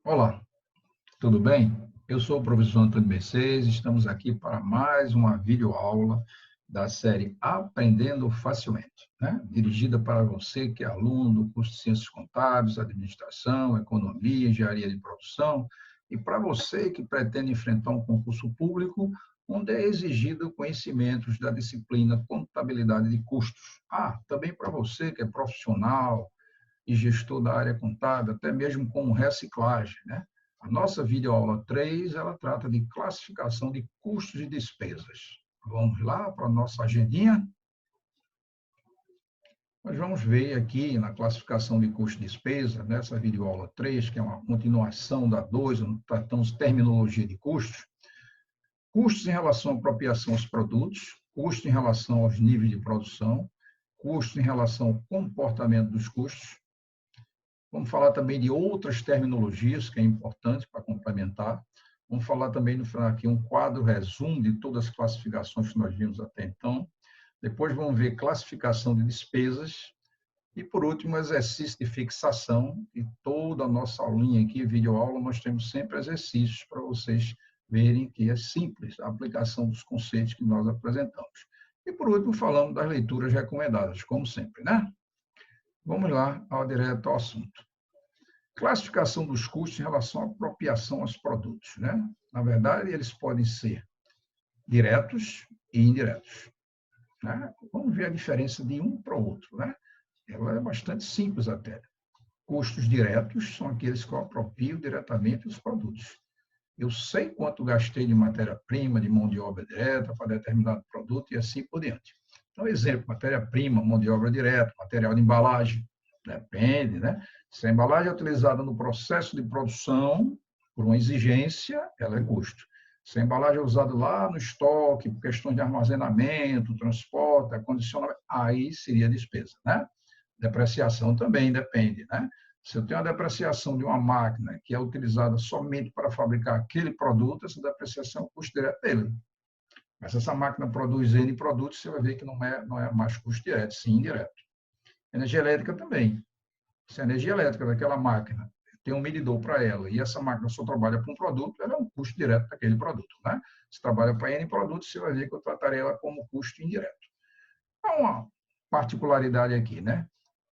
Olá, tudo bem? Eu sou o professor Antônio Mercedes, estamos aqui para mais uma videoaula da série Aprendendo Facilmente, né? Dirigida para você que é aluno do curso de Ciências Contábeis, Administração, Economia, Engenharia de Produção, e para você que pretende enfrentar um concurso público onde é exigido conhecimentos da disciplina Contabilidade de Custos. Também para você que é profissional, e gestor da área contábil, até mesmo como reciclagem, né? A nossa videoaula 3, ela trata de classificação de custos e despesas. Vamos lá para a nossa agendinha? Nós vamos ver aqui na classificação de custo e despesa, nessa videoaula 3, que é uma continuação da 2, onde tratamos terminologia de custos, custos em relação à apropriação aos produtos, custos em relação aos níveis de produção, custos em relação ao comportamento dos custos. Vamos falar também de outras terminologias, que é importante para complementar. Vamos falar também, no final aqui, um quadro resumo de todas as classificações que nós vimos até então. Depois vamos ver classificação de despesas. E, por último, exercício de fixação. E toda a nossa aulinha aqui, videoaula, nós temos sempre exercícios para vocês verem que é simples a aplicação dos conceitos que nós apresentamos. E, por último, falamos das leituras recomendadas, como sempre, né? Vamos lá, direto ao assunto. Classificação dos custos em relação à apropriação aos produtos, né? Na verdade, eles podem ser diretos e indiretos, né? Vamos ver a diferença de um para o outro, né? Ela é bastante simples até. Custos diretos são aqueles que eu aproprio diretamente os produtos. Eu sei quanto gastei de matéria-prima, de mão de obra direta para determinado produto e assim por diante. Então, exemplo, matéria-prima, mão de obra direta, material de embalagem, depende, né? Se a embalagem é utilizada no processo de produção, por uma exigência, ela é custo. Se a embalagem é usada lá no estoque, por questões de armazenamento, transporte, acondicionamento, aí seria despesa, né? Depreciação também depende, né? Se eu tenho a depreciação de uma máquina que é utilizada somente para fabricar aquele produto, essa depreciação é o custo direto dele. Mas se essa máquina produz N produtos, você vai ver que não é mais custo direto, sim indireto. Energia elétrica também. Se a energia elétrica daquela máquina tem um medidor para ela e essa máquina só trabalha para um produto, ela é um custo direto daquele produto, né? Se trabalha para N produtos, você vai ver que eu tratarei ela como custo indireto. Há uma particularidade aqui, né?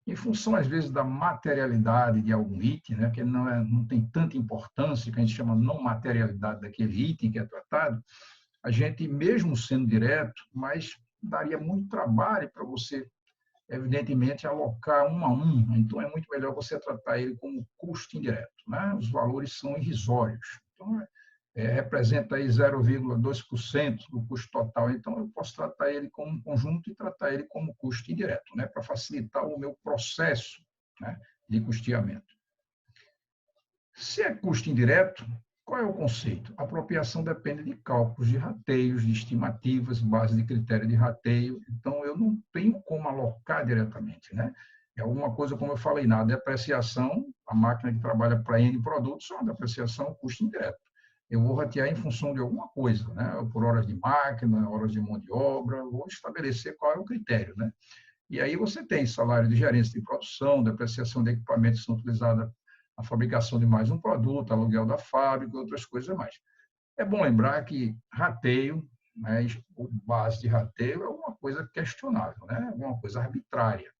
Em função, às vezes, da materialidade de algum item, né, que não tem tanta importância, que a gente chama não materialidade daquele item que é tratado, a gente, mesmo sendo direto, mas daria muito trabalho para você, evidentemente, alocar um a um. Então, é muito melhor você tratar ele como custo indireto, né? Os valores são irrisórios. Então, representa aí 0,2% do custo total, então eu posso tratar ele como um conjunto e tratar ele como custo indireto, né, para facilitar o meu processo, né, de custeamento. Se é custo indireto, qual é o conceito? A apropriação depende de cálculos de rateios, de estimativas, base de critério de rateio, então eu não tenho como alocar diretamente, né? É alguma coisa, como eu falei, na depreciação, a máquina que trabalha para N produtos, é uma depreciação custo indireto. Eu vou ratear em função de alguma coisa, né? Por horas de máquina, horas de mão de obra, vou estabelecer qual é o critério, né? E aí você tem salário de gerência de produção, depreciação de equipamentos que são utilizados na fabricação de mais um produto, aluguel da fábrica e outras coisas mais. É bom lembrar que rateio, né, base de rateio é uma coisa questionável, né? É uma coisa arbitrária.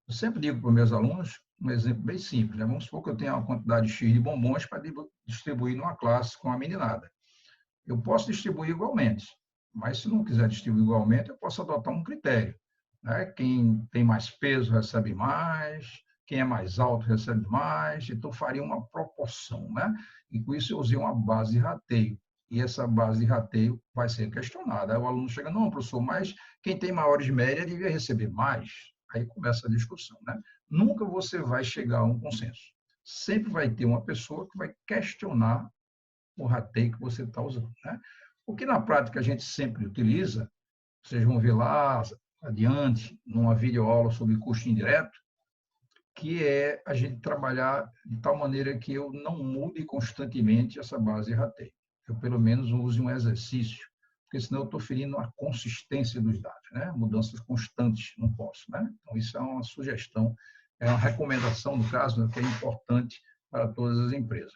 Eu sempre digo para os meus alunos um exemplo bem simples, né? Vamos supor que eu tenha uma quantidade X de bombons para distribuir numa classe com a meninada. Eu posso distribuir igualmente, mas se não quiser distribuir igualmente, eu posso adotar um critério, né? Quem tem mais peso recebe mais, quem é mais alto recebe mais, então faria uma proporção, né? E com isso eu usei uma base de rateio. E essa base de rateio vai ser questionada. Aí o aluno chega, não, professor, mas quem tem maiores médias devia receber mais. Aí começa a discussão, né? Nunca você vai chegar a um consenso. Sempre vai ter uma pessoa que vai questionar o rateio que você está usando, né? O que na prática a gente sempre utiliza, vocês vão ver lá adiante, numa videoaula sobre custo indireto, que é a gente trabalhar de tal maneira que eu não mude constantemente essa base de rateio. Eu, pelo menos, use um exercício, porque senão eu estou ferindo a consistência dos dados, né? Mudanças constantes, não posso, né? Então, isso é uma sugestão, é uma recomendação, no caso, que é importante para todas as empresas.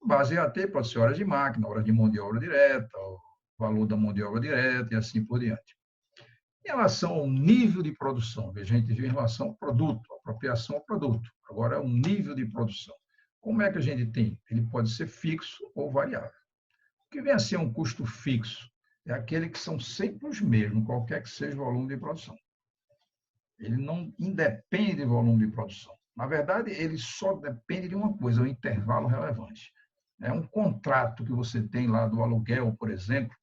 Base EAT pode ser horas de máquina, hora de mão de obra direta, o valor da mão de obra direta e assim por diante. Em relação ao nível de produção, a gente viu em relação ao produto, apropriação ao produto. Agora, é o nível de produção. Como é que a gente tem? Ele pode ser fixo ou variável. O que vem a ser um custo fixo? É aquele que são sempre os mesmos, qualquer que seja o volume de produção. Ele não independe do volume de produção. Na verdade, ele só depende de uma coisa, o intervalo relevante. É um contrato que você tem lá do aluguel, por exemplo,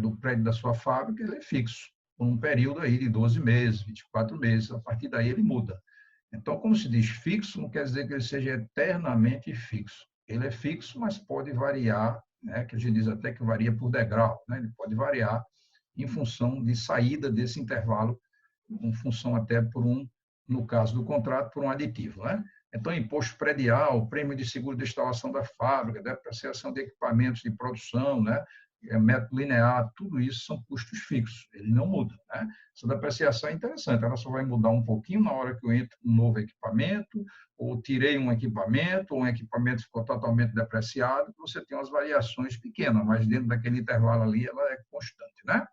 do prédio da sua fábrica, ele é fixo, por um período aí de 12 meses, 24 meses, a partir daí ele muda. Então, como se diz fixo, não quer dizer que ele seja eternamente fixo. Ele é fixo, mas pode variar, né, que a gente diz até que varia por degrau, né, ele pode variar em função de saída desse intervalo, em função até no caso do contrato, por um aditivo, né? Então, imposto predial, prêmio de seguro de instalação da fábrica, depreciação de equipamentos de produção, né? Método linear, tudo isso são custos fixos, ele não muda, né? Essa depreciação é interessante, ela só vai mudar um pouquinho na hora que eu entro um novo equipamento, ou tirei um equipamento, ou um equipamento ficou totalmente depreciado, você tem umas variações pequenas, mas dentro daquele intervalo ali, ela é constante, né?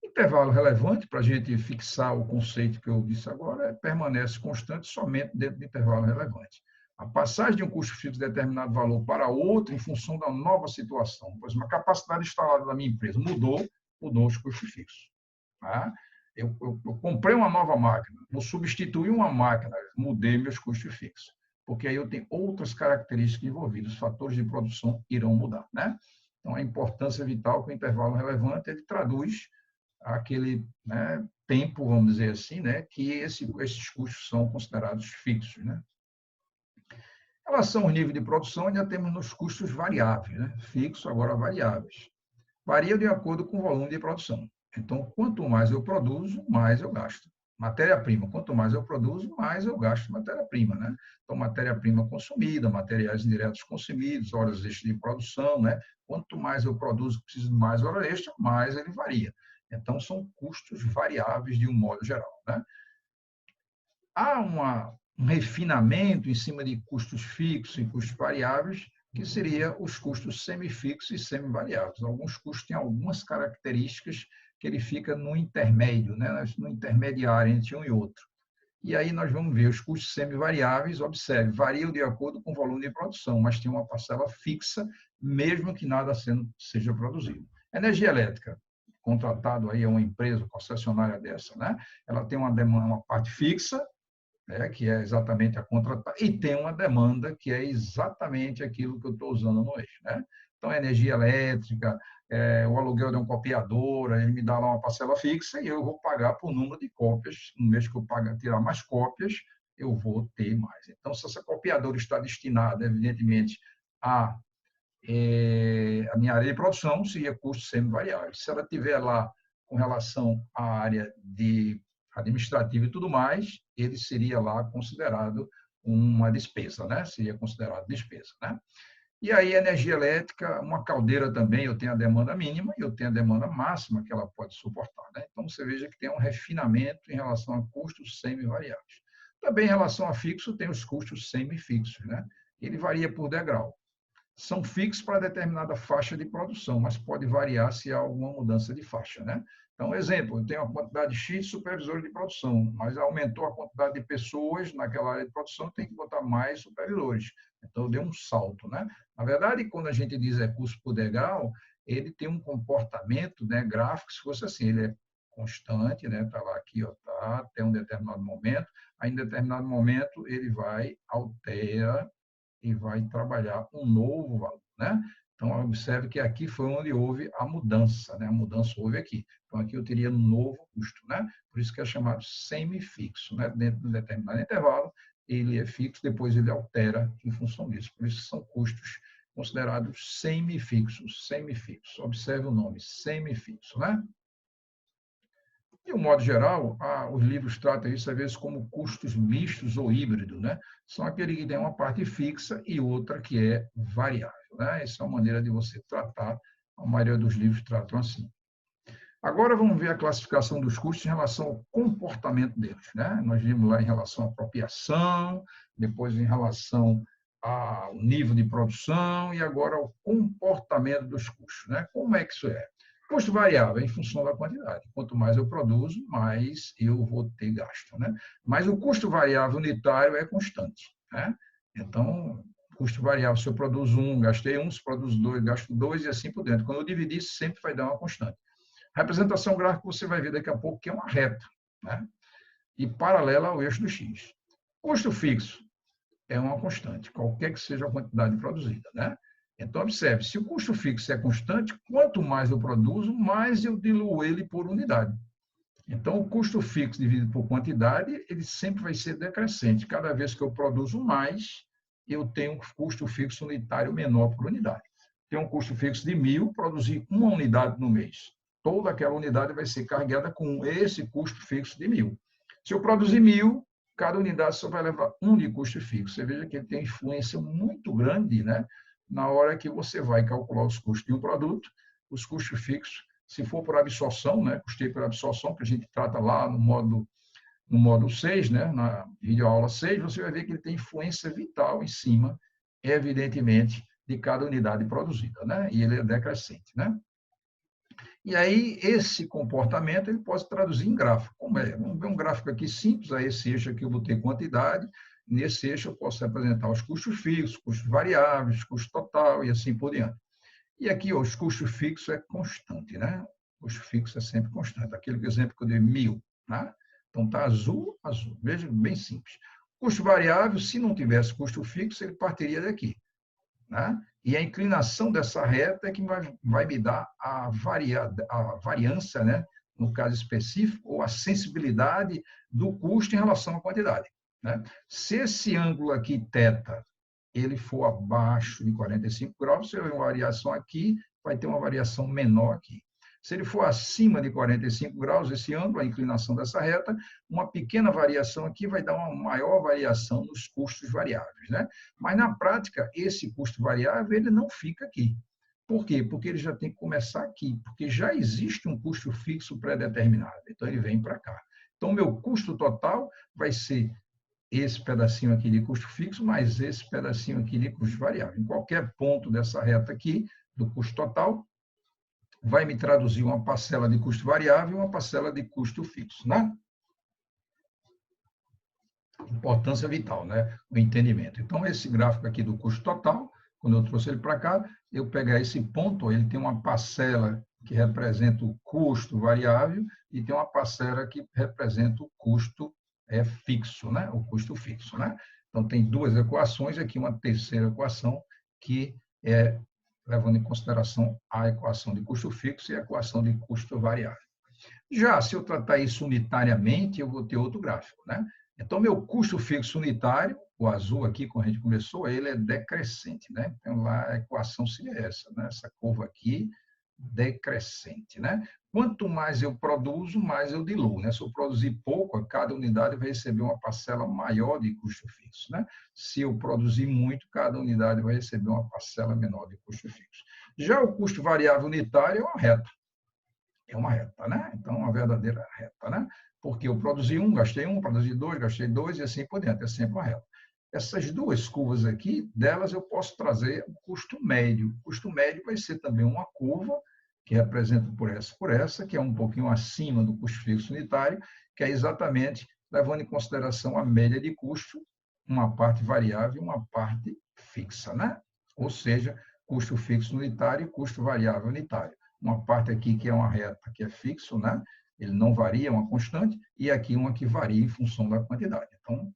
Intervalo relevante, para a gente fixar o conceito que eu disse agora, permanece constante somente dentro do intervalo relevante. A passagem de um custo fixo de determinado valor para outro em função da nova situação. Por exemplo, a capacidade instalada da minha empresa mudou os custos fixos. Tá? Eu comprei uma nova máquina, vou substituir uma máquina, mudei meus custos fixos. Porque aí eu tenho outras características envolvidas, os fatores de produção irão mudar. Né? Então, a importância vital que o intervalo relevante ele traduz aquele, né, tempo, vamos dizer assim, né, que esses custos são considerados fixos. Né? Em relação ao nível de produção, ainda temos nos custos variáveis, né? Fixo, agora variáveis. Varia de acordo com o volume de produção. Então, quanto mais eu produzo, mais eu gasto. Matéria-prima, quanto mais eu produzo, mais eu gasto matéria-prima, né? Então, matéria-prima consumida, materiais indiretos consumidos, horas extras de produção, né? Quanto mais eu produzo, preciso de mais hora extra, mais ele varia. Então, são custos variáveis de um modo geral, né? Há um refinamento em cima de custos fixos e custos variáveis, que seria os custos semifixos e semivariáveis. Alguns custos têm algumas características que ele fica no intermédio, né? No intermediário entre um e outro. E aí nós vamos ver os custos semivariáveis, observe, variam de acordo com o volume de produção, mas tem uma parcela fixa, mesmo que nada seja produzido. Energia elétrica, contratado aí a uma empresa concessionária dessa, né? Ela tem uma demanda, uma parte fixa, né, que é exatamente a contratar, e tem uma demanda que é exatamente aquilo que eu estou usando no eixo. Né? Então, energia elétrica, o aluguel de um copiador, ele me dá lá uma parcela fixa e eu vou pagar por número de cópias. No mês que eu tirar mais cópias, eu vou ter mais. Então, se essa copiadora está destinada, evidentemente, a minha área de produção, seria custo semivariável. Se ela tiver lá com relação à área de administrativa e tudo mais, ele seria lá considerado uma despesa, né? Seria considerado despesa, né? E aí, energia elétrica, uma caldeira também, eu tenho a demanda mínima e eu tenho a demanda máxima que ela pode suportar, né? Então, você veja que tem um refinamento em relação a custos semivariáveis. Também em relação a fixo, tem os custos semifixos, né? Ele varia por degrau. São fixos para determinada faixa de produção, mas pode variar se há alguma mudança de faixa, né? Então, exemplo, eu tenho uma quantidade X de supervisores de produção, mas aumentou a quantidade de pessoas naquela área de produção, tem que botar mais supervisores. Então, eu dei um salto, né? Na verdade, quando a gente diz custo por degrau, ele tem um comportamento, né, gráfico, se fosse assim, ele é constante, né? Está lá aqui, ó, tá, até um determinado momento, aí em determinado momento ele vai, altera e vai trabalhar um novo valor, né? Então, observe que aqui foi onde houve a mudança, né? A mudança houve aqui. Então, aqui eu teria um novo custo, né? Por isso que é chamado semifixo, né? Dentro de um determinado intervalo, ele é fixo, depois ele altera em função disso. Por isso são custos considerados semifixos, semifixos. Observe o nome, semifixo, né? De um modo geral, os livros tratam isso, às vezes, como custos mistos ou híbridos, né? São aqueles que têm uma parte fixa e outra que é variável, né? Essa é uma maneira de você tratar, a maioria dos livros tratam assim. Agora vamos ver a classificação dos custos em relação ao comportamento deles, né? Nós vimos lá em relação à apropriação, depois em relação ao nível de produção e agora ao comportamento dos custos, né? Como é que isso é? Custo variável é em função da quantidade. Quanto mais eu produzo, mais eu vou ter gasto, né? Mas o custo variável unitário é constante, né? Então, custo variável, se eu produzo 1, gastei 1, se eu produzo 2, gasto 2 e assim por dentro. Quando eu dividir, sempre vai dar uma constante. Representação gráfica, você vai ver daqui a pouco que é uma reta, né? E paralela ao eixo do X. Custo fixo é uma constante, qualquer que seja a quantidade produzida, né? Então, observe, se o custo fixo é constante, quanto mais eu produzo, mais eu diluo ele por unidade. Então, o custo fixo dividido por quantidade, ele sempre vai ser decrescente. Cada vez que eu produzo mais, eu tenho um custo fixo unitário menor por unidade. Tenho um custo fixo de 1.000, produzir uma unidade no mês. Toda aquela unidade vai ser carregada com esse custo fixo de 1.000. Se eu produzir 1.000, cada unidade só vai levar 1 de custo fixo. Você veja que ele tem influência muito grande, né? Na hora que você vai calcular os custos de um produto, os custos fixos, se for por absorção, né? Custeio por absorção, que a gente trata lá no módulo 6, né? Na videoaula 6, você vai ver que ele tem influência vital em cima, evidentemente, de cada unidade produzida, né? E ele é decrescente, né? E aí, esse comportamento ele pode se traduzir em gráfico. Como é? Vamos ver um gráfico aqui simples, a esse eixo aqui eu botei quantidade, nesse eixo eu posso representar os custos fixos, custos variáveis, custo total e assim por diante. E aqui, ó, os custos fixos é constante, né? O custo fixo é sempre constante. Aquele exemplo que eu dei, 1.000, né? Então, está azul, azul. Veja, bem simples. Custo variável, se não tivesse custo fixo, ele partiria daqui, né? E a inclinação dessa reta é que vai me dar a variância, né? No caso específico, ou a sensibilidade do custo em relação à quantidade, né? Se esse ângulo aqui, θ, ele for abaixo de 45 graus, você vai ter uma variação aqui, vai ter uma variação menor aqui. Se ele for acima de 45 graus, esse ângulo, a inclinação dessa reta, uma pequena variação aqui vai dar uma maior variação nos custos variáveis, né? Mas, na prática, esse custo variável ele não fica aqui. Por quê? Porque ele já tem que começar aqui, porque já existe um custo fixo pré-determinado. Então, ele vem para cá. Então, meu custo total vai ser esse pedacinho aqui de custo fixo, mais esse pedacinho aqui de custo variável. Em qualquer ponto dessa reta aqui, do custo total, vai me traduzir uma parcela de custo variável e uma parcela de custo fixo, né? Importância vital, né? O entendimento. Então, esse gráfico aqui do custo total, quando eu trouxe ele para cá, eu pegar esse ponto, ele tem uma parcela que representa o custo variável e tem uma parcela que representa o custo fixo, né? O custo fixo, né? Então, tem duas equações, aqui uma terceira equação, que é levando em consideração a equação de custo fixo e a equação de custo variável. Já se eu tratar isso unitariamente, eu vou ter outro gráfico, né? Então, meu custo fixo unitário, o azul aqui, quando a gente começou, ele é decrescente, né? Então, lá a equação seria essa, né? Essa curva aqui, decrescente, né? Quanto mais eu produzo, mais eu diluo, né? Se eu produzir pouco, cada unidade vai receber uma parcela maior de custo fixo, né? Se eu produzir muito, cada unidade vai receber uma parcela menor de custo fixo. Já o custo variável unitário é uma reta. É uma reta, né? Então, uma verdadeira reta, né? Porque eu produzi 1, gastei 1, produzi 2, gastei 2 e assim por diante. É sempre uma reta. Essas duas curvas aqui, delas eu posso trazer o custo médio. O custo médio vai ser também uma curva que representa por essa, que é um pouquinho acima do custo fixo unitário, que é exatamente levando em consideração a média de custo, uma parte variável e uma parte fixa, né? Ou seja, custo fixo unitário e custo variável unitário. Uma parte aqui que é uma reta que é fixo, né? Ele não varia, é uma constante, e aqui uma que varia em função da quantidade. Então,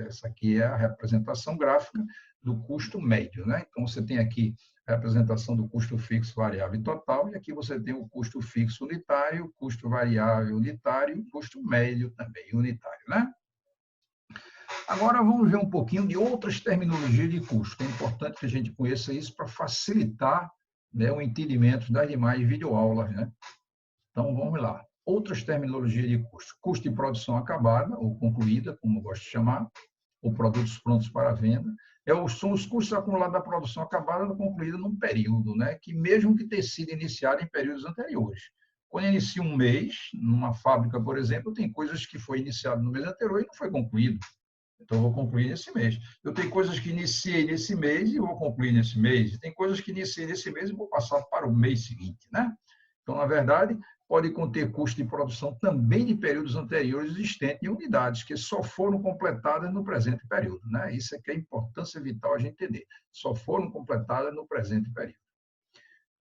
essa aqui é a representação gráfica do custo médio, né? Então, você tem aqui a representação do custo fixo, variável e total, e aqui você tem o custo fixo unitário, custo variável unitário e custo médio também unitário, né? Agora, vamos ver um pouquinho de outras terminologias de custo. É importante que a gente conheça isso para facilitar, né, o entendimento das demais videoaulas, né? Então, vamos lá. Outras terminologias de custo. Custo de produção acabada, ou concluída, como eu gosto de chamar, ou produtos prontos para venda. São os custos acumulados da produção acabada ou concluída num período, né? Que mesmo que tenha sido iniciado em períodos anteriores. Quando eu inicio um mês, numa fábrica, por exemplo, tem coisas que foi iniciado no mês anterior e não foi concluído. Então, eu vou concluir nesse mês. Eu tenho coisas que iniciei nesse mês e vou concluir nesse mês. E tem coisas que iniciei nesse mês e vou passar para o mês seguinte, né? Então, na verdade, pode conter custo de produção também de períodos anteriores existentes em unidades que só foram completadas no presente período, né? Isso é que é a importância vital a gente entender. Só foram completadas no presente período.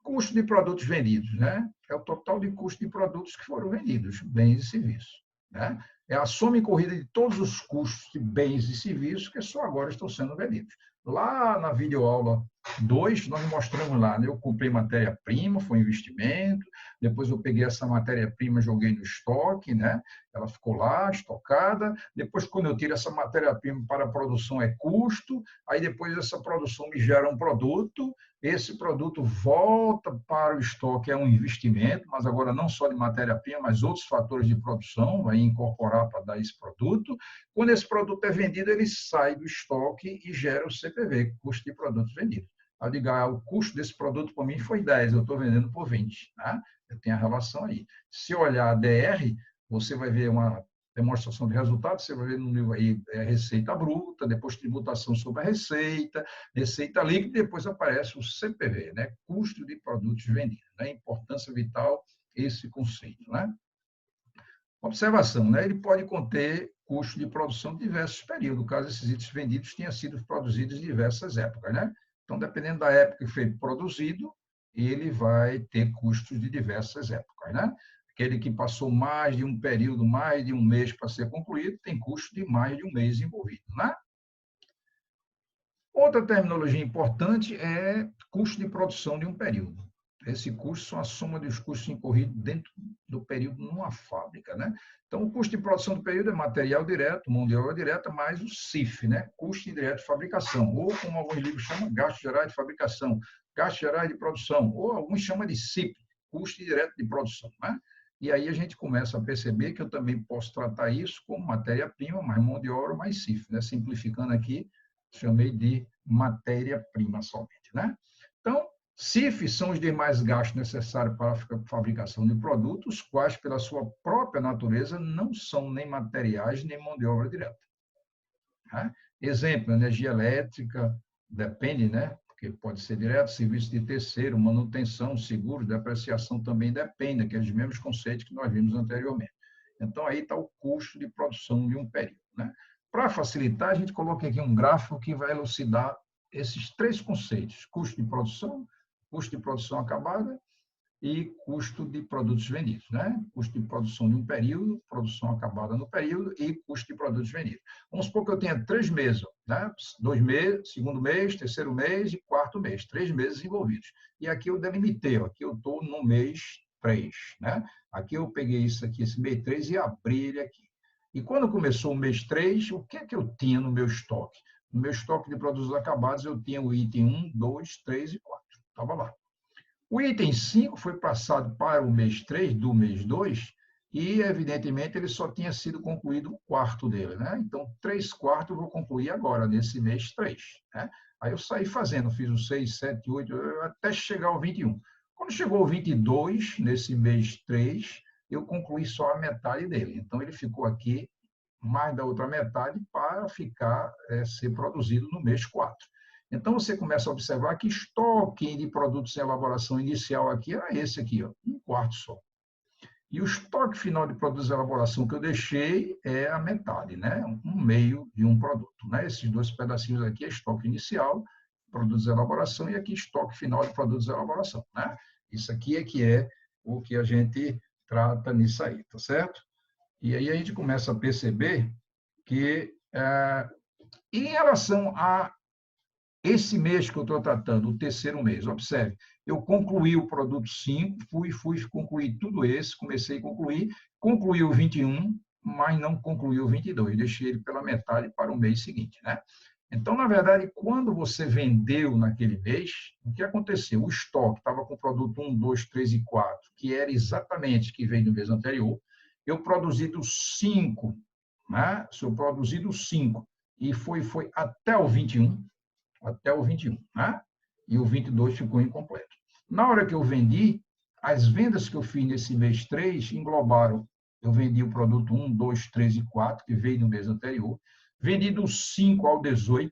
Custo de produtos vendidos, né? É o total de custo de produtos que foram vendidos, bens e serviços, né? É a soma incorrida de todos os custos de bens e serviços que só agora estão sendo vendidos. Lá na videoaula 2, nós mostramos lá, né? Eu comprei matéria-prima, foi um investimento, depois eu peguei essa matéria-prima, joguei no estoque, né? Ela ficou lá, estocada, depois quando eu tiro essa matéria-prima para a produção é custo, aí depois essa produção me gera um produto, esse produto volta para o estoque, é um investimento, mas agora não só de matéria-prima, mas outros fatores de produção, vai incorporar para dar esse produto. Quando esse produto é vendido, ele sai do estoque e gera o CPV, custo de produtos vendidos. Eu digo, o custo desse produto para mim foi 10, eu estou vendendo por 20. Né? Eu tenho a relação aí. Se olhar a DR, você vai ver uma demonstração de resultados, você vai ver no nível aí receita bruta, depois tributação sobre a receita, receita líquida, e depois aparece o CPV, né? Custo de produtos vendidos. Né? Importância vital esse conceito. Né? Observação, né? Ele pode conter custo de produção de diversos períodos, caso esses itens vendidos tenham sido produzidos em diversas épocas. Né? Então, dependendo da época que foi produzido, ele vai ter custos de diversas épocas. Né? Aquele que passou mais de um período, mais de um mês para ser concluído, tem custo de mais de um mês envolvido. Né? Outra terminologia importante é custo de produção de um período. Esse custo são a soma dos custos incorridos dentro do período numa fábrica. Né? Então, o custo de produção do período é material direto, mão de obra direta, mais o CIF, né? Custo indireto de fabricação, ou como alguns livros chamam, gastos gerais de fabricação, gastos gerais de produção, ou alguns chamam de CIP, custo indireto de produção. Né? E aí a gente começa a perceber que eu também posso tratar isso como matéria-prima, mais mão de obra, mais CIF. Né? Simplificando aqui, chamei de matéria-prima somente. Né? Então, CIF são os demais gastos necessários para a fabricação de produtos, quais, pela sua própria natureza, não são nem materiais, nem mão de obra direta. Tá? Exemplo, energia elétrica, depende, né? Porque pode ser direto, serviço de terceiro, manutenção, seguro, depreciação também depende, aqueles mesmos conceitos que nós vimos anteriormente. Então, aí está o custo de produção de um período. Né? Para facilitar, a gente coloca aqui um gráfico que vai elucidar esses três conceitos: custo de produção acabada e custo de produtos vendidos, né? Custo de produção de um período, produção acabada no período e custo de produtos vendidos. Vamos supor que eu tenha 3 meses, né? 2 meses, segundo mês, terceiro mês e quarto mês, 3 meses envolvidos. E aqui eu delimitei, aqui eu estou no mês 3, né? Aqui eu peguei isso aqui, esse mês 3 e abri ele aqui. E quando começou o mês 3, o que é que eu tinha no meu estoque? No meu estoque de produtos acabados, eu tinha o item 1, 2, 3 e 4. Estava lá. O item 5 foi passado para o mês 3, do mês 2, e, evidentemente, ele só tinha sido concluído o quarto dele. Né? Então, 3/4 eu vou concluir agora, nesse mês 3. Né? Aí eu saí fazendo, fiz o 6, 7, 8, até chegar ao 21. Quando chegou o 22, nesse mês 3, eu concluí só a metade dele. Então, ele ficou aqui mais da outra metade para ficar, ser produzido no mês 4. Então, você começa a observar que estoque de produtos em elaboração inicial aqui era esse aqui, ó, 1/4 só. E o estoque final de produtos em elaboração que eu deixei é a metade, né? 1/2 de um produto. Né? Esses dois pedacinhos aqui é estoque inicial, produtos de elaboração, e aqui estoque final de produtos de elaboração. Né? Isso aqui é que é o que a gente trata nisso aí, tá certo? E aí a gente começa a perceber que, em relação a esse mês que eu estou tratando, o terceiro mês, observe, eu concluí o produto 5, fui concluir tudo esse, comecei a concluí o 21, mas não concluí o 22, deixei ele pela metade para o mês seguinte. Né? Então, na verdade, quando você vendeu naquele mês, o que aconteceu? O estoque estava com o produto 1, 2, 3 e 4, que era exatamente o que veio no mês anterior. Eu produzi dos 5, né? Se eu produzi dos 5 e foi até o 21, né? E o 22 ficou incompleto. Na hora que eu vendi, as vendas que eu fiz nesse mês 3 englobaram, eu vendi o produto 1, 2, 3 e 4, que veio no mês anterior, vendi do 5 ao 18,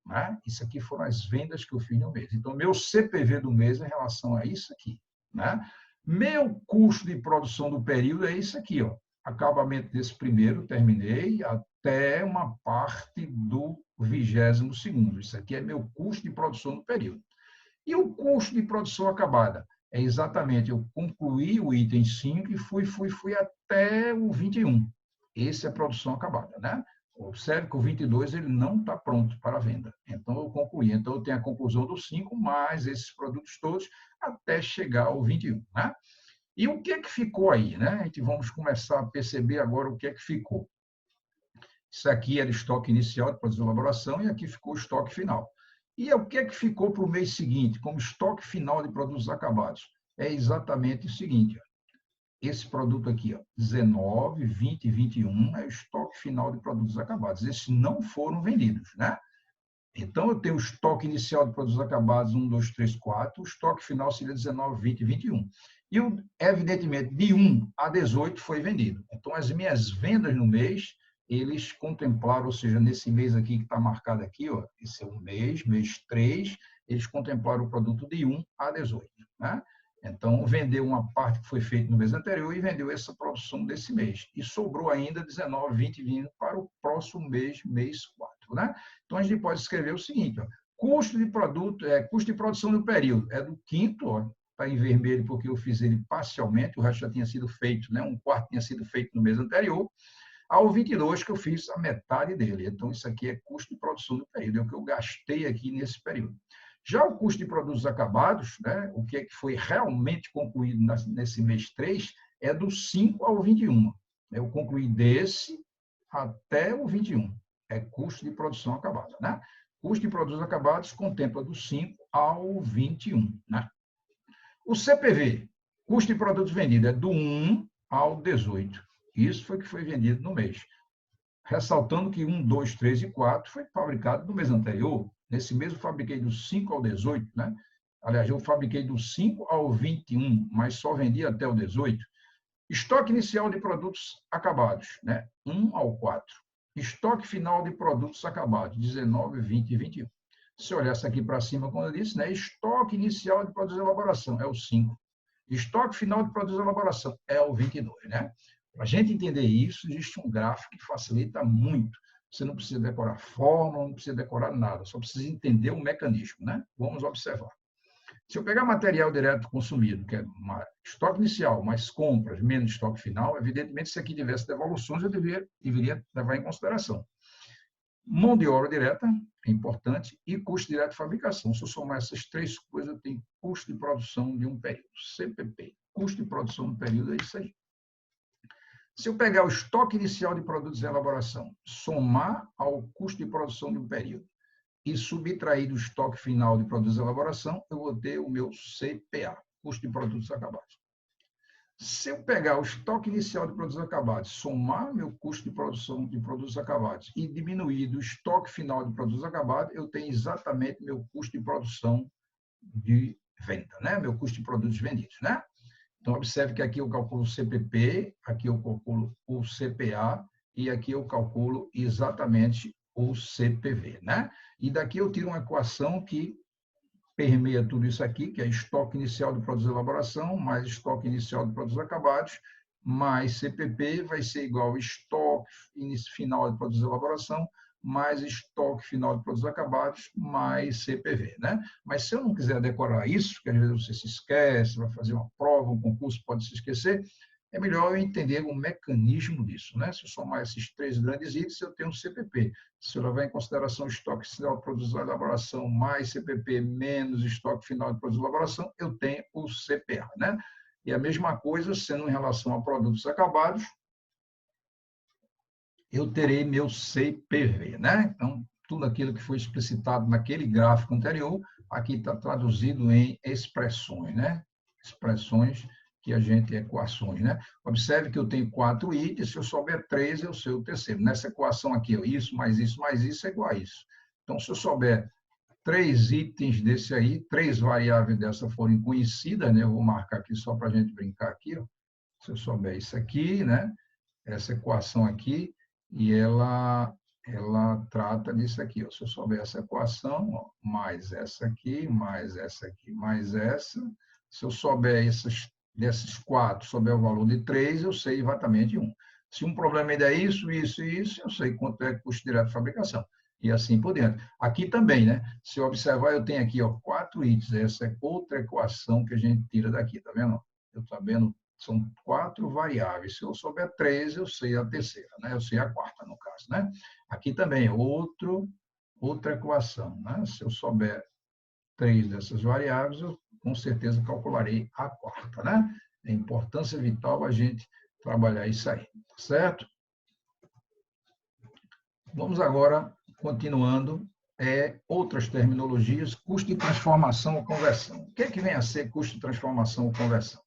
né? Isso aqui foram as vendas que eu fiz no mês. Então, meu CPV do mês em relação a isso aqui, né? Meu custo de produção do período é isso aqui, ó. Acabamento desse primeiro, terminei, até uma parte do 22º. Isso aqui é meu custo de produção do período. E o custo de produção acabada? É exatamente, eu concluí o item 5 e fui até o 21. Esse é a produção acabada, né? Observe que o 22 ele não está pronto para venda. Então, eu concluí. Então, eu tenho a conclusão do 5, mais esses produtos todos, até chegar ao 21, né? E o que é que ficou aí, né? A gente vamos começar a perceber agora o que é que ficou. Isso aqui era o estoque inicial de produtos de elaboração e aqui ficou o estoque final. E o que é que ficou para o mês seguinte, como estoque final de produtos acabados? É exatamente o seguinte, ó. Esse produto aqui, ó, 19, 20 e 21, é o estoque final de produtos acabados. Esses não foram vendidos, né? Então, eu tenho o estoque inicial de produtos acabados, 1, 2, 3, 4, o estoque final seria 19, 20 e 21. E, evidentemente, de 1 a 18 foi vendido. Então, as minhas vendas no mês, eles contemplaram, ou seja, nesse mês aqui que está marcado aqui, ó, esse é o mês 3, eles contemplaram o produto de 1 a 18, né? Então, vendeu uma parte que foi feita no mês anterior e vendeu essa produção desse mês. E sobrou ainda 19, 20 vindo para o próximo mês, mês 4, né? Então, a gente pode escrever o seguinte, ó, custo de produto, custo de produção do período, é do 5º, está em vermelho porque eu fiz ele parcialmente, o resto já tinha sido feito, né? Um quarto tinha sido feito no mês anterior, ao 22 que eu fiz a metade dele. Então, isso aqui é custo de produção do período, é o que eu gastei aqui nesse período. Já o custo de produtos acabados, né, o que foi realmente concluído nesse mês 3, é do 5 ao 21. Eu concluí desse até o 21. É custo de produção acabada, né? Custo de produtos acabados contempla do 5 ao 21, né? O CPV, custo de produtos vendidos, é do 1 ao 18. Isso foi o que foi vendido no mês. Ressaltando que 1, 2, 3 e 4 foi fabricado no mês anterior. Nesse mês eu fabriquei do 5 ao 18, né? Aliás, eu fabriquei do 5 ao 21, mas só vendi até o 18. Estoque inicial de produtos acabados, né? 1 ao 4. Estoque final de produtos acabados, 19, 20 e 21. Se olhasse aqui para cima, como eu disse, né? Estoque inicial de produtos de elaboração é o 5. Estoque final de produtos de elaboração é o 22, né? Para a gente entender isso, existe um gráfico que facilita muito. Você não precisa decorar fórmula, não precisa decorar nada, só precisa entender o mecanismo, né? Vamos observar. Se eu pegar material direto consumido, que é estoque inicial, mais compras, menos estoque final, evidentemente, se aqui tivesse devoluções, eu deveria levar em consideração. Mão de obra direta, é importante, e custo direto de fabricação. Se eu somar essas três coisas, eu tenho custo de produção de um período. CPP, custo de produção do período, é isso aí. Se eu pegar o estoque inicial de produtos de elaboração, somar ao custo de produção de um período e subtrair do estoque final de produtos de elaboração, eu vou ter o meu CPA, custo de produtos acabados. Se eu pegar o estoque inicial de produtos acabados, somar meu custo de produção de produtos acabados e diminuir do estoque final de produtos acabados, eu tenho exatamente meu custo de produção de venda, né? Meu custo de produtos vendidos, né? Então, observe que aqui eu calculo o CPP, aqui eu calculo o CPA e aqui eu calculo exatamente o CPV, né? E daqui eu tiro uma equação que permeia tudo isso aqui, que é estoque inicial de produtos de elaboração, mais estoque inicial de produtos acabados, mais CPP vai ser igual a estoque final de produtos de elaboração, mais estoque final de produtos acabados, mais CPV, né? Mas se eu não quiser decorar isso, que às vezes você se esquece, vai fazer uma prova, um concurso, pode se esquecer, é melhor eu entender o mecanismo disso, né? Se eu somar esses três grandes itens, eu tenho um CPP. Se eu levar em consideração o estoque final de produtos de elaboração mais CPP menos estoque final de produtos de elaboração, eu tenho o CPA, né? E a mesma coisa, sendo em relação a produtos acabados, eu terei meu CPV, né? Então, tudo aquilo que foi explicitado naquele gráfico anterior, aqui está traduzido em expressões, né? Expressões que a gente, equações, né? Observe que eu tenho 4 itens, se eu souber 3, eu sei o terceiro. Nessa equação aqui, isso mais isso mais isso é igual a isso. Então, se eu souber 3 itens desse aí, 3 variáveis dessa forem conhecidas, né? Eu vou marcar aqui só para a gente brincar aqui, ó. Se eu souber isso aqui, né? Essa equação aqui, e ela trata disso aqui, ó. Se eu souber essa equação, ó, mais essa aqui, mais essa aqui, mais essa, se eu souber desses 4, souber o valor de 3, eu sei exatamente 1. Se um problema ainda é isso, isso e isso, eu sei quanto é o custo direto de fabricação. E assim por diante. Aqui também, né? Se eu observar, eu tenho aqui, ó, 4 itens. Essa é outra equação que a gente tira daqui, tá vendo? Eu estou vendo, são 4 variáveis. Se eu souber 3, eu sei a terceira, né? Eu sei a quarta, no caso, né? Aqui também, outra equação, né? Se eu souber 3 dessas variáveis, eu com certeza calcularei a quarta, né? É importância vital a gente trabalhar isso aí, certo? Vamos agora, continuando, outras terminologias, custo de transformação ou conversão. O que é que vem a ser custo de transformação ou conversão?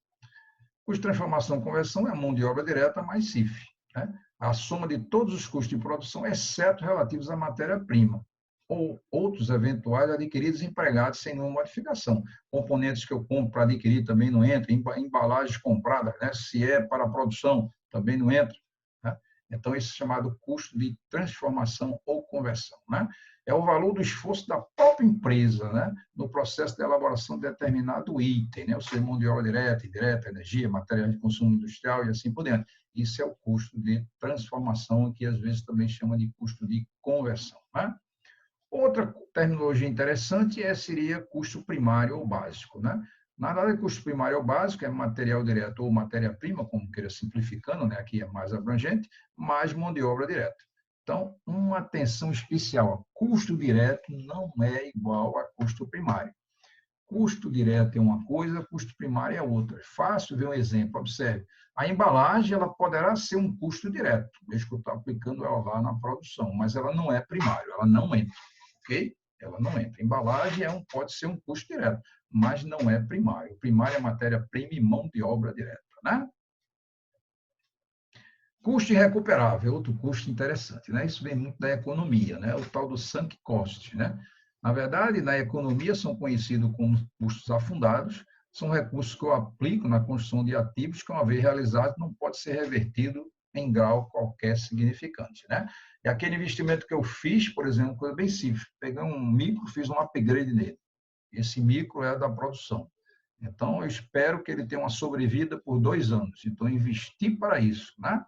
Custo de transformação ou conversão é a mão de obra direta mais CIF, né? A soma de todos os custos de produção, exceto relativos à matéria-prima, ou outros eventuais adquiridos e empregados sem nenhuma modificação. Componentes que eu compro para adquirir também não entram, embalagens compradas, né? Se é para a produção, também não entra, né? Então, esse é chamado custo de transformação ou conversão, né? É o valor do esforço da própria empresa, né, no processo de elaboração de determinado item, né, ou seja, mão de obra direta, indireta, energia, material de consumo industrial e assim por diante. Isso é o custo de transformação, que às vezes também chama de custo de conversão, né? Outra terminologia interessante seria custo primário ou básico, né? Na verdade, custo primário ou básico é material direto ou matéria-prima, como queira simplificando, né? Aqui é mais abrangente, mais mão de obra direta. Então, uma atenção especial: custo direto não é igual a custo primário. Custo direto é uma coisa, custo primário é outra. É fácil ver um exemplo, observe. A embalagem ela poderá ser um custo direto, desde que eu estou aplicando ela lá na produção, mas ela não é primário, ela não entra, ok? Ela não entra. Embalagem pode ser um custo direto, mas não é primário. Primário é matéria-prima e mão de obra direta, né? Custo irrecuperável, outro custo interessante, né? Isso vem muito da economia, né? O tal do sunk cost, né? Na verdade, na economia são conhecidos como custos afundados, são recursos que eu aplico na construção de ativos que, uma vez realizados, não pode ser revertido em grau qualquer significante, né? E aquele investimento que eu fiz, por exemplo, coisa bem simples, peguei um micro, fiz um upgrade nele. Esse micro é da produção. Então, eu espero que ele tenha uma sobrevida por 2 anos. Então, investi para isso, né?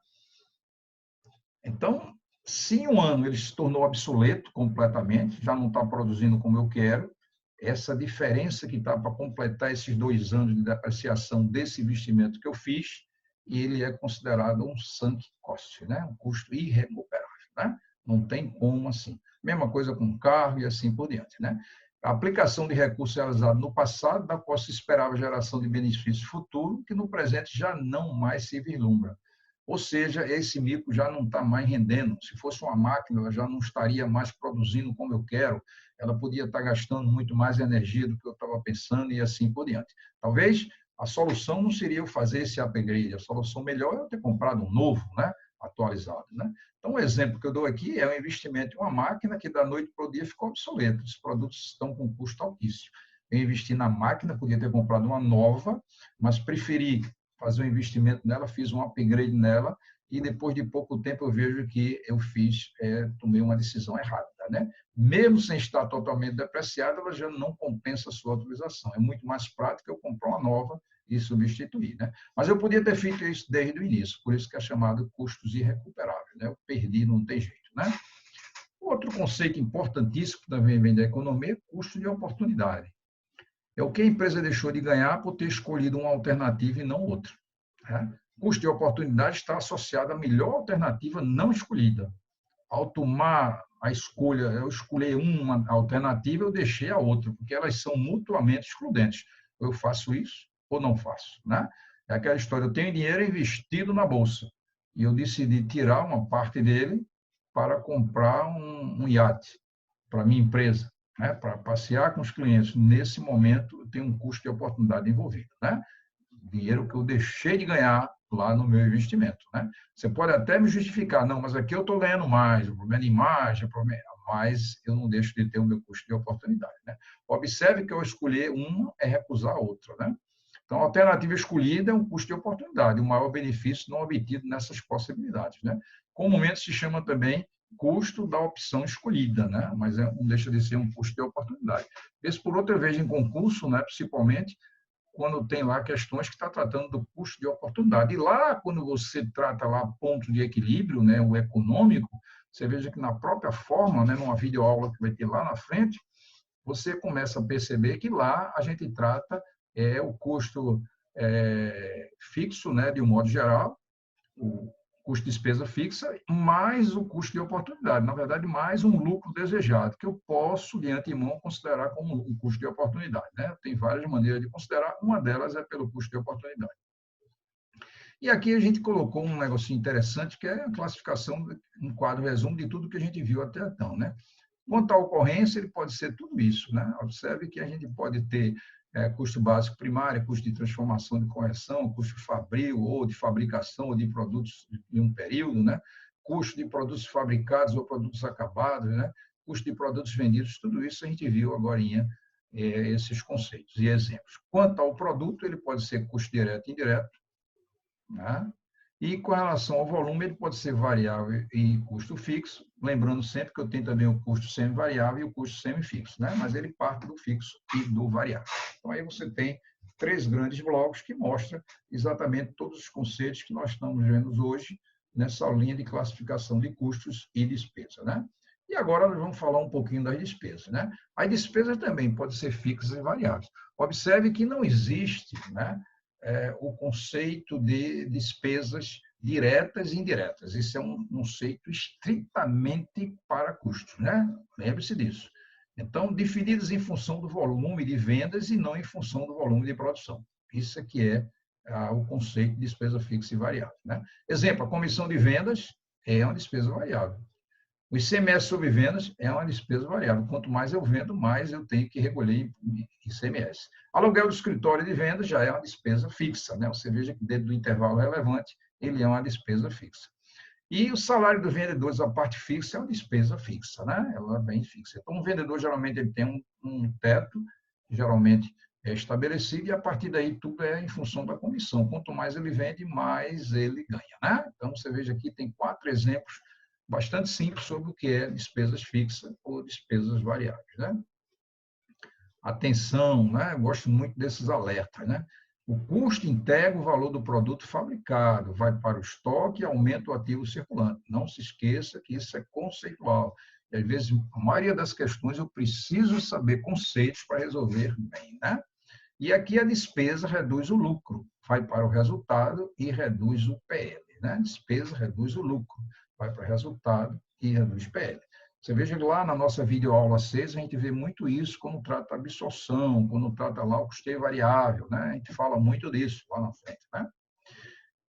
Então, se em 1 ano ele se tornou obsoleto completamente, já não está produzindo como eu quero, essa diferença que está para completar esses 2 anos de depreciação desse investimento que eu fiz, ele é considerado um sunk cost, né? Um custo irrecuperável, né? Não tem como assim. Mesma coisa com carro e assim por diante, né? A aplicação de recursos realizados no passado, da qual se esperava geração de benefício futuro, que no presente já não mais se vislumbra. Ou seja, esse micro já não está mais rendendo. Se fosse uma máquina, ela já não estaria mais produzindo como eu quero. Ela podia estar gastando muito mais energia do que eu estava pensando e assim por diante. Talvez a solução não seria eu fazer esse upgrade. A solução melhor é eu ter comprado um novo, né? Atualizado, né? Então, o exemplo que eu dou aqui é um investimento em uma máquina que da noite para o dia ficou obsoleta. Os produtos estão com custo altíssimo. Eu investi na máquina, podia ter comprado uma nova, mas preferi fazer um investimento nela, fiz um upgrade nela e depois de pouco tempo eu vejo que eu tomei uma decisão errada, né? Mesmo sem estar totalmente depreciada, ela já não compensa a sua utilização. É muito mais prático eu comprar uma nova e substituir, né? Mas eu podia ter feito isso desde o início, por isso que é chamado custos irrecuperáveis, né? Eu perdi, não tem jeito, né? Outro conceito importantíssimo que também vem da economia é custo de oportunidade. É o que a empresa deixou de ganhar por ter escolhido uma alternativa e não outra, né? Custo de oportunidade está associado à melhor alternativa não escolhida. Ao tomar a escolha, eu escolhi uma alternativa, eu deixei a outra, porque elas são mutuamente excludentes. Ou eu faço isso ou não faço, né? É aquela história, eu tenho dinheiro investido na bolsa e eu decidi tirar uma parte dele para comprar um iate para a minha empresa, né, para passear com os clientes. Nesse momento, tem um custo de oportunidade envolvido, né? Dinheiro que eu deixei de ganhar lá no meu investimento, né? Você pode até me justificar, não, mas aqui eu estou ganhando mais, o problema é a imagem, mas eu não deixo de ter o meu custo de oportunidade, né? Observe que ao escolher uma é recusar a outra, né? Então, a alternativa escolhida é um custo de oportunidade, o maior benefício não obtido nessas possibilidades, né? Comumente se chama também custo da opção escolhida, né? Mas não deixa de ser um custo de oportunidade. Esse, por outra vez, em concurso, né? Principalmente quando tem lá questões que está tratando do custo de oportunidade. E lá, quando você trata lá ponto de equilíbrio, né? O econômico, você veja que na própria forma, né? Numa videoaula que vai ter lá na frente, você começa a perceber que lá a gente trata o custo fixo, né, de um modo geral, o custo de despesa fixa, mais o custo de oportunidade. Na verdade, mais um lucro desejado, que eu posso, de antemão, considerar como um custo de oportunidade, né? Tem várias maneiras de considerar, uma delas é pelo custo de oportunidade. E aqui a gente colocou um negocinho interessante, que é a classificação, um quadro resumo de tudo que a gente viu até então, né? Quanto à ocorrência, ele pode ser tudo isso, né? Observe que a gente pode ter custo básico primário, custo de transformação de correção, custo fabril ou de fabricação ou de produtos em um período, né? Custo de produtos fabricados ou produtos acabados, né? Custo de produtos vendidos, tudo isso a gente viu agora esses conceitos e exemplos. Quanto ao produto, ele pode ser custo direto e indireto, né? E com relação ao volume, ele pode ser variável e custo fixo, lembrando sempre que eu tenho também o custo semi-variável e o custo semifixo, né? Mas ele parte do fixo e do variável. Então, aí você tem 3 grandes blocos que mostram exatamente todos os conceitos que nós estamos vendo hoje nessa linha de classificação de custos e despesa, né? E agora nós vamos falar um pouquinho das despesas, né? As despesas também podem ser fixas e variáveis. Observe que não existe, né, o conceito de despesas diretas e indiretas. Esse é um conceito estritamente para custos, né? Lembre-se disso. Então, definidas em função do volume de vendas e não em função do volume de produção. Isso aqui é o conceito de despesa fixa e variável, né? Exemplo, a comissão de vendas é uma despesa variável. O ICMS sobre vendas é uma despesa variável. Quanto mais eu vendo, mais eu tenho que recolher ICMS. Aluguel do escritório de vendas já é uma despesa fixa, né? Você veja que dentro do intervalo relevante, ele é uma despesa fixa. E o salário dos vendedores, a parte fixa, é uma despesa fixa, né? Ela vem fixa. Então, o vendedor, geralmente, ele tem um teto, geralmente é estabelecido, e a partir daí tudo é em função da comissão. Quanto mais ele vende, mais ele ganha, né? Então, você veja aqui, tem 4 exemplos bastante simples sobre o que é despesas fixas ou despesas variáveis, né? Atenção, né? Eu gosto muito desses alertas, né? O custo integra o valor do produto fabricado, vai para o estoque e aumenta o ativo circulante. Não se esqueça que isso é conceitual. E, às vezes, a maioria das questões eu preciso saber conceitos para resolver bem, né? E aqui a despesa reduz o lucro, vai para o resultado e reduz o PL, né? Despesa reduz o lucro, vai para o resultado e reduz o PL. Você veja que lá na nossa videoaula 6, a gente vê muito isso quando trata a absorção, quando trata lá o custeio variável, né? A gente fala muito disso lá na frente, né?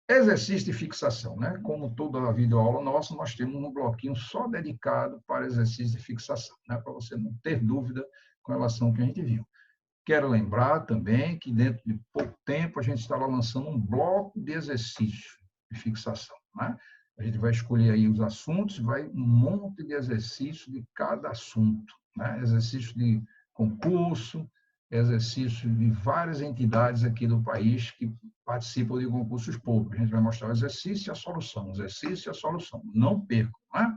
Exercício de fixação, né? Como toda a videoaula nossa, nós temos um bloquinho só dedicado para exercício de fixação, né? Para você não ter dúvida com relação ao que a gente viu. Quero lembrar também que dentro de pouco tempo a gente estará lançando um bloco de exercício de fixação, né? A gente vai escolher aí os assuntos, vai um monte de exercício de cada assunto, né? Exercício de concurso, exercício de várias entidades aqui do país que participam de concursos públicos. A gente vai mostrar o exercício e a solução, o exercício e a solução. Não percam, né?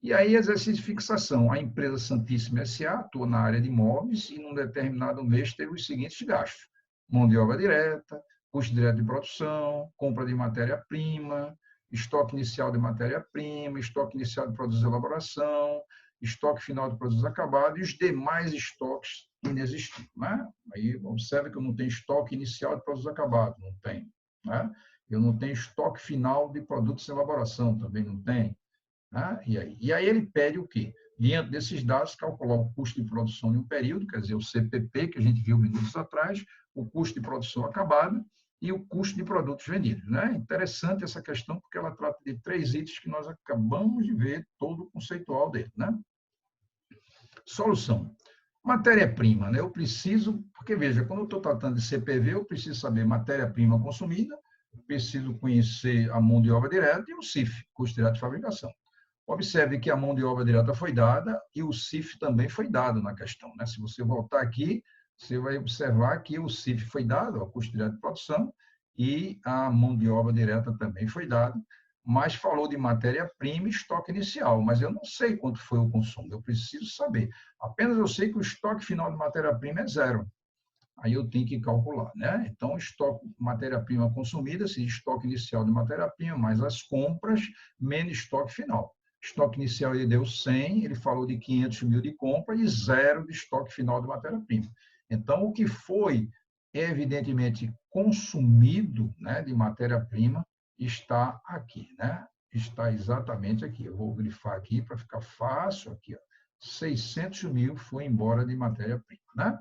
E aí, exercício de fixação. A empresa Santíssima S.A. atua na área de imóveis e, num determinado mês, teve os seguintes gastos: mão de obra direta, custo direto de produção, compra de matéria-prima, estoque inicial de matéria-prima, estoque inicial de produtos de elaboração, estoque final de produtos acabados e os demais estoques inexistentes, né? Aí, observe que eu não tenho estoque inicial de produtos acabados, não tem, né? Eu não tenho estoque final de produtos de elaboração, também não tem. Ah, e aí ele pede o quê? Diante desses dados, calcular o custo de produção em um período, quer dizer, o CPP, que a gente viu minutos atrás, o custo de produção acabada e o custo de produtos vendidos, né? Interessante essa questão, porque ela trata de 3 itens que nós acabamos de ver todo o conceitual dele, né? Solução. Matéria-prima, né? Eu preciso, porque veja, quando eu estou tratando de CPV, eu preciso saber matéria-prima consumida, preciso conhecer a mão de obra direta e o CIF, custo direto de fabricação. Observe que a mão de obra direta foi dada e o CIF também foi dado na questão, né? Se você voltar aqui, você vai observar que o CIF foi dado, o custo direto de produção, e a mão de obra direta também foi dada, mas falou de matéria-prima e estoque inicial, mas eu não sei quanto foi o consumo, eu preciso saber. Apenas eu sei que o estoque final de matéria-prima é zero. Aí eu tenho que calcular, né? Então, estoque matéria-prima consumida, se estoque inicial de matéria-prima, mais as compras, menos estoque final. Estoque inicial ele deu 100, ele falou de 500 mil de compra e zero de estoque final de matéria-prima. Então, o que foi evidentemente consumido, né, de matéria-prima está aqui, né? Está exatamente aqui. Eu vou grifar aqui para ficar fácil aqui, ó. 600 mil foi embora de matéria-prima, né?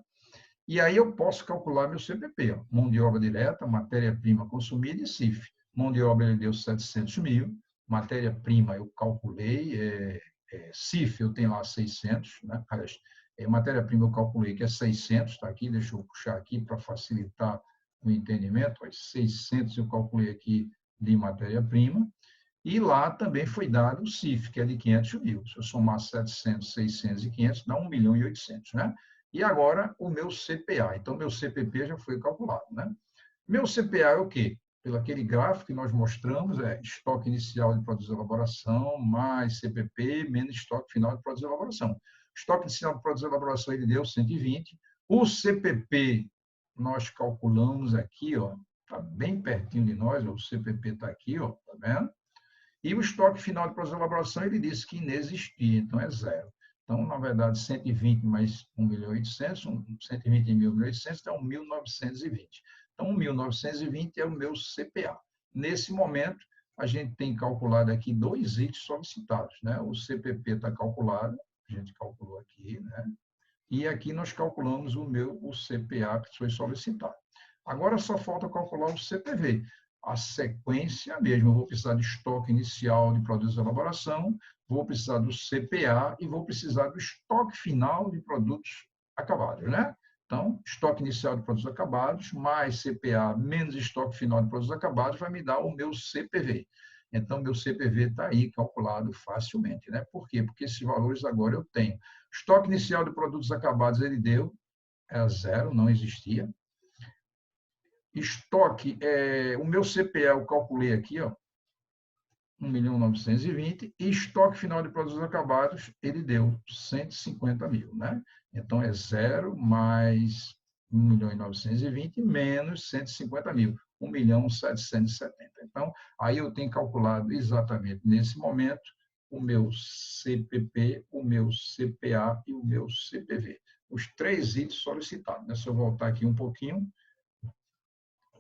E aí eu posso calcular meu CPP, ó, mão de obra direta, matéria-prima consumida e CIF. Mão de obra ele deu 700 mil, matéria-prima eu calculei, CIF eu tenho lá 600, né? Matéria-prima eu calculei que é 600, está aqui, deixa eu puxar aqui para facilitar o entendimento, 600 eu calculei aqui de matéria-prima, e lá também foi dado o CIF, que é de 500 mil. Se eu somar 700, 600 e 500, dá 1 milhão e 800, né? E agora o meu CPA. Então, meu CPP já foi calculado, né? Meu CPA é o quê? Pelo aquele gráfico que nós mostramos, é estoque inicial de produtos de elaboração mais CPP menos estoque final de produtos de elaboração. Estoque inicial de produtos de elaboração ele deu 120. O CPP nós calculamos aqui, ó, está bem pertinho de nós, ó, o CPP está aqui, ó, tá vendo? E o estoque final de produtos de elaboração ele disse que inexistia, então é zero. Então, na verdade, 120 mais 1.800.000, 120 mil, 1.800, dá 1.920. Então, 1.920 é o meu CPA. Nesse momento, a gente tem calculado aqui 2 itens solicitados, né? O CPP está calculado, a gente calculou aqui, né? E aqui nós calculamos o CPA que foi solicitado. Agora só falta calcular o CPV. A sequência mesmo, eu vou precisar de estoque inicial de produtos de elaboração, vou precisar do CPA e vou precisar do estoque final de produtos acabados, né? Então, estoque inicial de produtos acabados, mais CPA, menos estoque final de produtos acabados, vai me dar o meu CPV. Então, meu CPV está aí calculado facilmente, né? Por quê? Porque esses valores agora eu tenho. Estoque inicial de produtos acabados, ele deu, é zero, não existia. Estoque, o meu CPA eu calculei aqui, ó, 1.920.000, e estoque final de produtos acabados, ele deu 150 mil, né? Então, é zero mais 1.920.000 menos 150 mil, 1.770.000. Então, aí eu tenho calculado exatamente nesse momento o meu CPP, o meu CPA e o meu CPV. Os 3 itens solicitados, né? Se eu voltar aqui um pouquinho,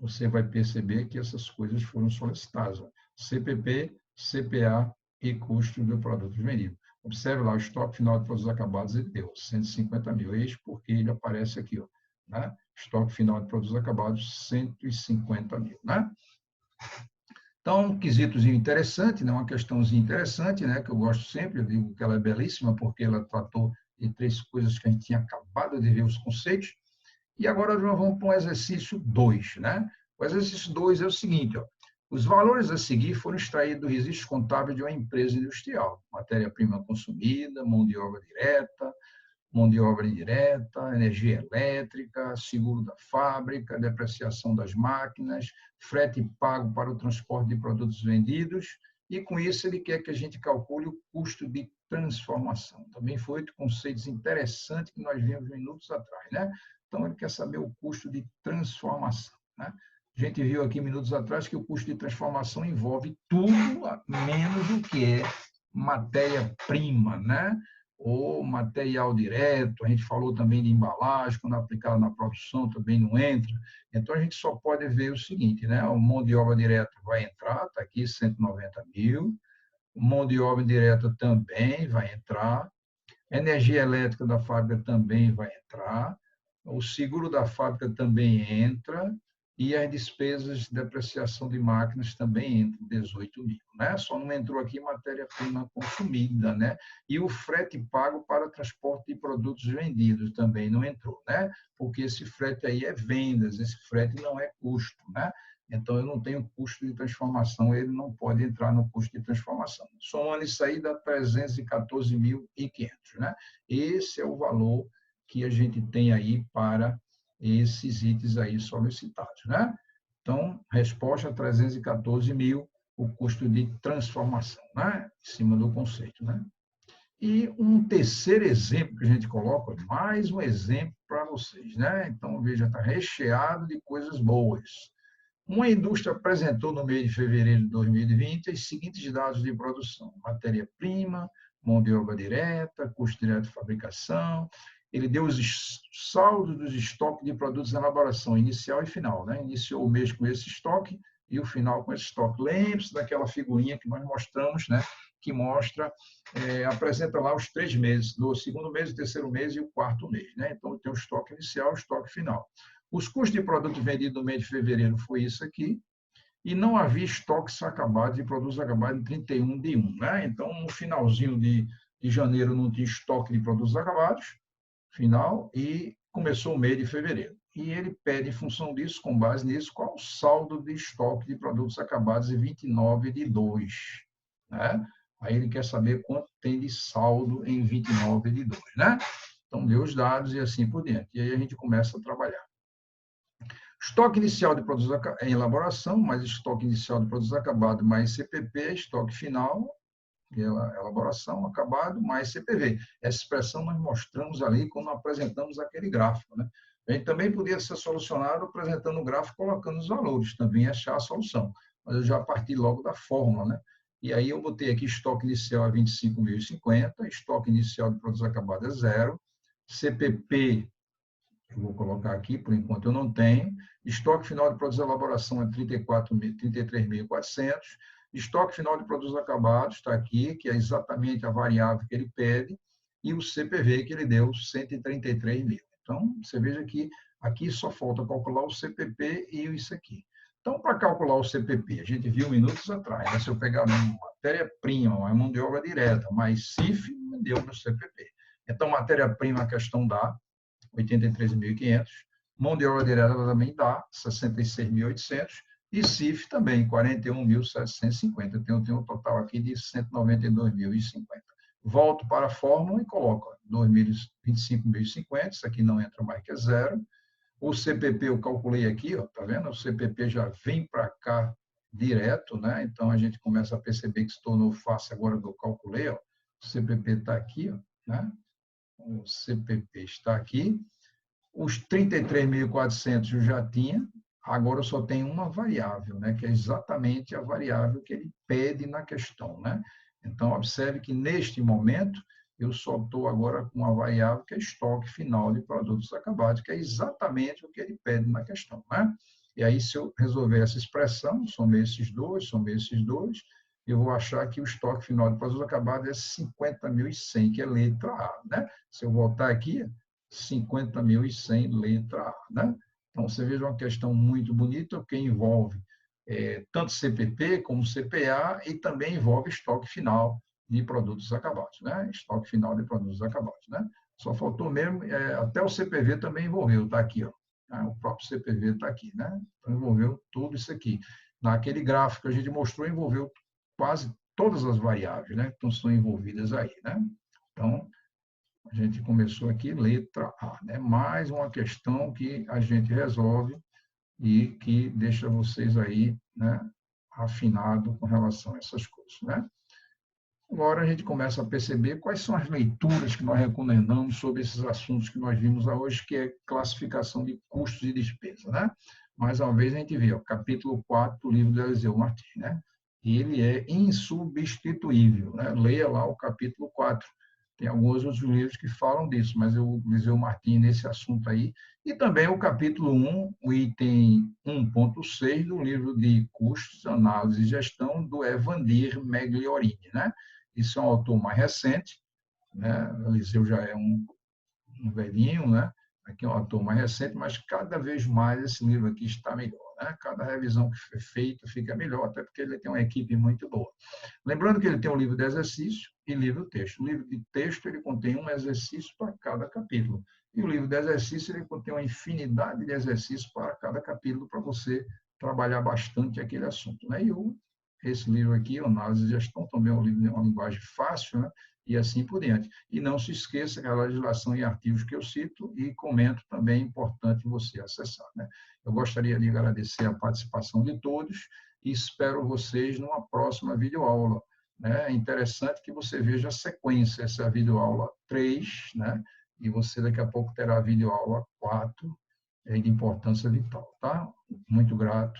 você vai perceber que essas coisas foram solicitadas. Ó. CPP, CPA e custo do produto vendido. Observe lá, o estoque final de produtos acabados ele deu 150 mil. Eis porque ele aparece aqui, ó, né? Estoque final de produtos acabados, 150 mil. Né? Então, um quesitozinho interessante, né? Uma questãozinha interessante, né? Que eu gosto sempre, eu digo que ela é belíssima, porque ela tratou de 3 coisas que a gente tinha acabado de ver os conceitos. E agora nós vamos para o exercício 2, né? O exercício 2 é o seguinte, ó, os valores a seguir foram extraídos do registro contábil de uma empresa industrial, matéria-prima consumida, mão de obra direta, mão de obra indireta, energia elétrica, seguro da fábrica, depreciação das máquinas, frete pago para o transporte de produtos vendidos, e com isso ele quer que a gente calcule o custo de transformação. Também foi outro conceito interessante que nós vimos minutos atrás, né? Então, ele quer saber o custo de transformação. Né? A gente viu aqui minutos atrás que o custo de transformação envolve tudo menos o que é matéria-prima, né? Ou material direto. A gente falou também de embalagem, quando aplicado na produção também não entra. Então, a gente só pode ver o seguinte, né? O mão de obra direta vai entrar, está aqui 190 mil. Mão de obra direta também vai entrar. Energia elétrica da fábrica também vai entrar. O seguro da fábrica também entra, e as despesas de depreciação de máquinas também entram 18 mil, né? Só não entrou aqui matéria-prima consumida, né? E o frete pago para transporte de produtos vendidos também não entrou, né? Porque esse frete aí é vendas, esse frete não é custo, né? Então, eu não tenho custo de transformação, ele não pode entrar no custo de transformação. Somando isso aí, dá 314.500, né? Esse é o valor que a gente tem aí para esses itens aí solicitados, né? Então, resposta 314 mil, o custo de transformação, né? Em cima do conceito, né? E um terceiro exemplo que a gente coloca, mais um exemplo para vocês, né? Então, veja, está recheado de coisas boas. Uma indústria apresentou no mês de fevereiro de 2020 os seguintes dados de produção: matéria-prima, mão de obra direta, custo direto de fabricação. Ele deu os saldos dos estoques de produtos em elaboração inicial e final, né? Iniciou o mês com esse estoque e o final com esse estoque. Lembre-se daquela figurinha que nós mostramos, né? Que mostra, apresenta lá os 3 meses, do segundo mês, o terceiro mês e o quarto mês, né? Então, tem o estoque inicial e o estoque final. Os custos de produto vendido no mês de fevereiro foi isso aqui, e não havia estoques acabados de produtos acabados em 31 de 1. Né? Então, no finalzinho de janeiro não tinha estoque de produtos acabados, final, e começou o mês de fevereiro. E ele pede, em função disso, com base nisso, qual o saldo de estoque de produtos acabados em 29 de 2. Né? Aí ele quer saber quanto tem de saldo em 29 de 2. Né? Então, deu os dados e assim por diante. E aí a gente começa a trabalhar. Estoque inicial de produtos em elaboração, mais estoque inicial de produtos acabados, mais CPP, estoque final, elaboração, acabado, mais CPV. Essa expressão nós mostramos ali quando apresentamos aquele gráfico. Né? A gente também podia ser solucionado apresentando o gráfico, colocando os valores, também achar a solução. Mas eu já parti logo da fórmula. Né? E aí eu botei aqui estoque inicial a 25.050, estoque inicial de produtos acabados é 0, CPP, eu vou colocar aqui, por enquanto eu não tenho. Estoque final de produtos de elaboração é 33.400. Estoque final de produtos acabados está aqui, que é exatamente a variável que ele pede, e o CPV que ele deu, 133 mil. Então, você veja que aqui só falta calcular o CPP e isso aqui. Então, para calcular o CPP, a gente viu minutos atrás, né? Se eu pegar matéria-prima, a mão de obra direta, mais CIF, me deu meu CPP. Então, matéria-prima, a questão dá 83.500, mão de obra direta também dá 66.800 e CIF também 41.750. Eu tenho um total aqui de 192.050. Volto para a fórmula e coloco 25.050, isso aqui não entra mais que é zero. O CPP eu calculei aqui, ó, tá vendo? O CPP já vem para cá direto, né? Então a gente começa a perceber que se tornou fácil agora que eu calculei, ó. O CPP está aqui, ó, né? O CPP está aqui. Os 33.400 eu já tinha, agora eu só tenho uma variável, né, que é exatamente a variável que ele pede na questão. Né? Então, observe que, neste momento, eu só estou agora com uma variável que é estoque final de produtos acabados, que é exatamente o que ele pede na questão. Né? E aí, se eu resolver essa expressão, somei esses dois, eu vou achar que o estoque final de produtos acabados é 50.100, que é letra A. Né? Se eu voltar aqui, 50.100, letra A. Né? Então, você veja uma questão muito bonita, que envolve tanto CPP como CPA e também envolve estoque final de produtos acabados. Né? Estoque final de produtos acabados. Né? Só faltou mesmo, até o CPV também envolveu, está aqui. Ó. O próprio CPV está aqui. Né? Então, envolveu tudo isso aqui. Naquele gráfico que a gente mostrou, envolveu quase todas as variáveis, né, que estão envolvidas aí, né? Então, a gente começou aqui, letra A, né? Mais uma questão que a gente resolve e que deixa vocês aí, né, afinado com relação a essas coisas, né? Agora a gente começa a perceber quais são as leituras que nós recomendamos sobre esses assuntos que nós vimos hoje, que é classificação de custos e despesas, né? Mais uma vez a gente vê, ó, capítulo 4 do livro do Eliseu Martins, né? E ele é insubstituível, né? Leia lá o capítulo 4. Tem alguns outros livros que falam disso, mas o Eliseu Martins nesse assunto aí. E também o capítulo 1, o item 1.6 do livro de Custos, Análise e Gestão do Evandir Megliorini, né? Isso é um autor mais recente, né? O Eliseu já é um velhinho, né? Aqui é um autor mais recente, mas cada vez mais esse livro aqui está melhor. né? Cada revisão que é feita fica melhor, até porque ele tem uma equipe muito boa. Lembrando que ele tem um livro de exercício e livro-texto. O livro de texto ele contém um exercício para cada capítulo. E o livro de exercício ele contém uma infinidade de exercícios para cada capítulo, para você trabalhar bastante aquele assunto, né? Esse livro aqui, Análise e Gestão, também é um livro de uma linguagem fácil, né? E assim por diante. E não se esqueça que a legislação e artigos que eu cito e comento também é importante você acessar, né? Eu gostaria de agradecer a participação de todos e espero vocês numa próxima videoaula, né? É interessante que você veja a sequência, essa é a videoaula 3, né? E você daqui a pouco terá a videoaula 4, de importância vital, tá? Muito grato.